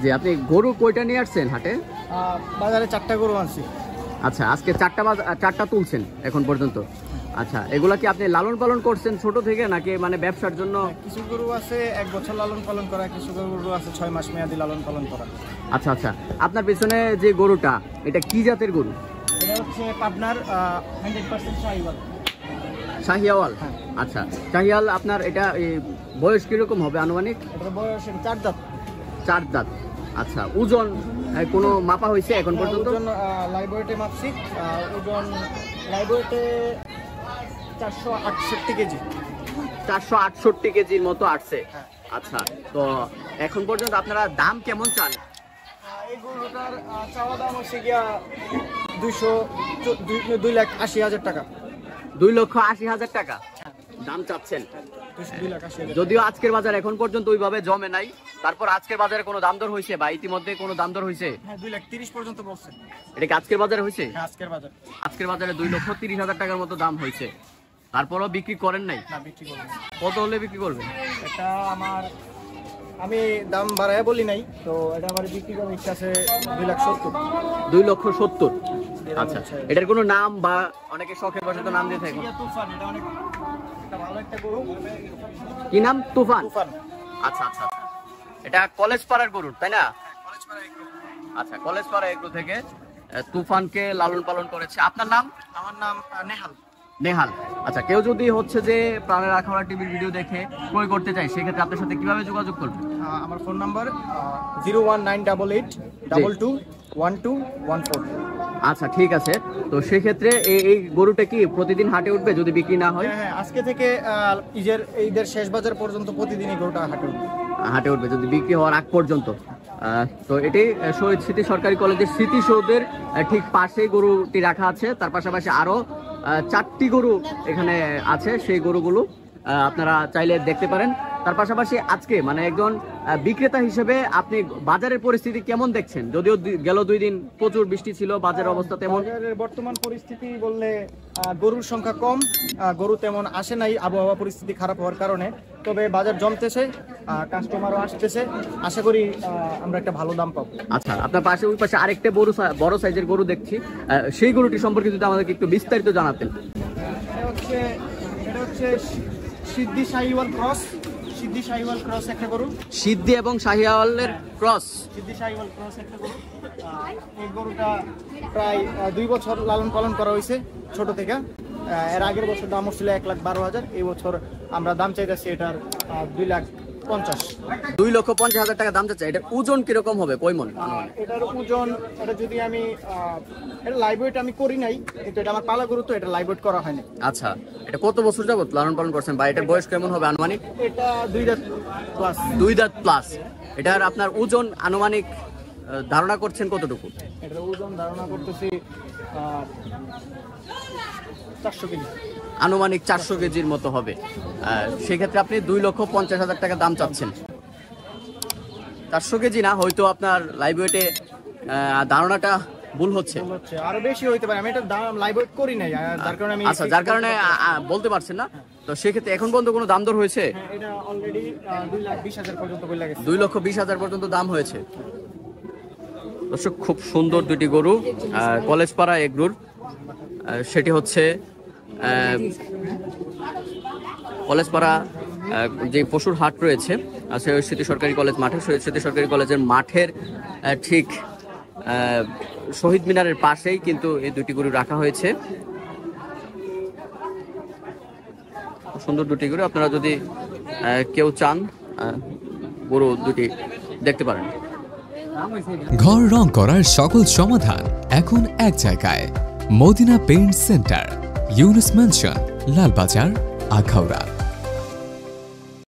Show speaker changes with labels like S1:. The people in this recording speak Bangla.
S1: জি, আপনি গরু কয়টা নিয়ে আসছেন হাটে?
S2: বাজারে 4টা গরু আনছি।
S1: আচ্ছা, আজকে 4টা তুলছেন এখন পর্যন্ত। আচ্ছা, এগুলা কি আপনি লালন পালন করছেন ছোট থেকে নাকি মানে ব্যবসার জন্য?
S2: কিছু গরু আছে 1 বছর লালন পালন করা, কিছু গরু আছে 6 মাস মেয়াদি লালন পালন করা।
S1: আচ্ছা আচ্ছা, আপনার পেছনে যে গরুটা, এটা কি জাতের গরু?
S2: এটা হচ্ছে পাবনার 100% শাহিওয়াল।
S1: শাহিওয়াল? আচ্ছা, শাহিওয়াল আপনার এটা বয়স কিরকম হবে আনুমানিক?
S2: এটার বয়স 4 দাঁত।
S1: 4 দাঁত। আচ্ছা, ওজন কোনো মাপা হয়েছে এখন পর্যন্ত?
S2: ওজন লাইভ ওয়েটে মাপছি, ওজন লাইভ ওয়েটে 468 কেজি।
S1: 468 কেজির মতো আসছে। আচ্ছা, তো এখন পর্যন্ত আপনারা দাম কেমন চান?
S2: এই গরুটার চাওয়া দাম হচ্ছে গিয়া 2,80,000 টাকা।
S1: 2,80,000 টাকা দাম চাচ্ছেন? যদিও আজকের বাজার এখন পর্যন্ত ওইভাবে জমে নাই, তারপর আজকের বাজারে কোনো দাম দর হয়েছে বা ইতিমধ্যে কোনো দাম দর হয়েছে?
S2: হ্যাঁ, 2,30,000 পর্যন্ত বলছে।
S1: এটা কি আজকের বাজারে হয়েছে?
S2: হ্যাঁ, আজকের বাজারে
S1: 2,30,000 টাকার মতো দাম হয়েছে। তারপরও বিক্রি করেন নাই?
S2: না, বিক্রি করব।
S1: কত হলে বিক্রি করবেন?
S2: এটা আমি দাম বাড়ায় বলি নাই, তো এটা আমার বিক্রি করার ইচ্ছা আছে 2,70,000।
S1: 2,70,000। আচ্ছা, এটার কোনো নাম বা অনেকে শখের বশে তো নাম দিয়ে থাকে?
S2: তুফান, এটা অনেক ভালো একটা গরু।
S1: কি নাম? তুফান?
S2: তুফান।
S1: আচ্ছা আচ্ছা, এটা কলেজ পাড়ার গরু তাই না? আচ্ছা, কলেজ পাড়া এগুলো থেকে তুফানকে লালন পালন করেছে। আপনার নাম?
S2: আমার নাম নেহাল।
S1: নেহাল। আচ্ছা, কেউ যদি হচ্ছে যে প্রাণের আখাউড়া টিভির ভিডিও দেখে ক্রয় করতে চায়, সেক্ষেত্রে আপনার সাথে কিভাবে যোগাযোগ করবে?
S2: আমার ফোন নাম্বার 01988221214।
S1: আচ্ছা, ঠিক আছে। তো সেক্ষেত্রে এই গরুটা কি প্রতিদিন হাটে উঠবে যদি বিক্রি না হয়?
S2: হ্যাঁ, আজকে থেকে ঈদের শেষ বাজার পর্যন্ত প্রতিদিনই গরুটা
S1: হাটে উঠবে যদি বিক্রি হওয়ার আগ পর্যন্ত। তো এটি শহীদ স্মৃতি সরকারি কলেজের স্মৃতিসৌধের ঠিক পাশেই গরুটি রাখা আছে। তার পাশাপাশি আরো 4টি গরু এখানে আছে, সেই গরুগুলো আপনারা চাইলে দেখতে পারেন। তার পাশাপাশি আজকে মানে একজন বিক্রেতা হিসেবে আপনি বাজারের পরিস্থিতি কেমন দেখছেন? যদিও গেল 2 দিন প্রচুর বৃষ্টি ছিল, বাজারের অবস্থা তেমন?
S2: বাজারের বর্তমান পরিস্থিতি বললে গরুর সংখ্যা কম, গরু তেমন আসে নাই আবহাওয়া পরিস্থিতি খারাপ হওয়ার কারণে। তবে বাজার জমতেছে, কাস্টমারও আসতেছে, আশা করি আমরা একটা ভালো দাম পাবো।
S1: আচ্ছা, আপনার পাশে ওই পাশে আরেকটা বড় সাইজের গরু দেখছি, সেই গরুটি সম্পর্কে যদি আমাদেরকে একটু বিস্তারিত জানাতেন।
S2: এটা হচ্ছে সিদ্ধি শাহিওয়াল ক্রস। সিদ্ধি শাহিওয়াল ক্রস একটা গরু।
S1: সিদ্ধি এবং শাহিওয়ালের ক্রস?
S2: সিদ্ধি শাহিওয়াল ক্রস একটা গরু। এই গরুটা প্রায় 2 বছর লালন পালন করা হয়েছে ছোট থেকে। এর আগের বছর দাম হচ্ছিল 1,12,000। এই বছর আমরা দাম চাইতেছি এটার 2,50,000।
S1: 2,50,000 টাকা দাম চাচ্ছে। এটার ওজন কিরকম হবে? কয় মণ?
S2: এটার ওজন, এটা যদি আমি এটা লাইভ ওয়েট আমি করি নাই, কিন্তু এটা আমার পালা গরু, তো এটা লাইভ ওয়েট করা হয়নি।
S1: আচ্ছা, এটা কত বছর যাবত লালন পালন করছেন বা এটার বয়স কেমন হবে আনুমানিক?
S2: এটা 2 দাঁত প্লাস।
S1: 2 দাঁত প্লাস। এটার আপনার ওজন আনুমানিক ধারণা করছেন কতটুকু?
S2: এটার ওজন ধারণা করতেছি 400 কেজি।
S1: আনুমানিক 400 কেজির মতো হবে। সেক্ষেত্রে আপনি 2,50,000 টাকা দাম চাচ্ছেন। 400 কেজি না, হয়তো আপনার লাইভ ওয়েটে ধারণাটা ভুল হচ্ছে,
S2: আরো বেশি হইতে পারে। আমি এটা দাম লাইভ ওয়েট করি নাই, যার কারণে আমি
S1: যার কারণে বলতে পারছেন না। তো সেক্ষেত্রে এখন পর্যন্ত কোনো দাম দর হয়েছে?
S2: এটা অলরেডি 2,20,000 পর্যন্ত বলে গেছে।
S1: 2,20,000 পর্যন্ত দাম হয়েছে। দর্শক, খুব সুন্দর দুটি গরু কলেজ পাড়া এগ্রুর। সেটি হচ্ছে কলেজ পাড়া যে পশুর হাট রয়েছে শহীদ স্মৃতি সরকারি কলেজ মাঠে, শহীদ স্মৃতি সরকারি কলেজের মাঠের ঠিক শহীদ মিনারের পাশেই কিন্তু এই দুটি গরু রাখা হয়েছে। সুন্দর দুটি গরু, আপনারা যদি কেউ চান গরু দুটি দেখতে পারেন।
S3: ঘর রং করার সকল সমাধান এখন এক জায়গায়, Madina paint centre, Yunus mansion, Lalbazar, Akhaura.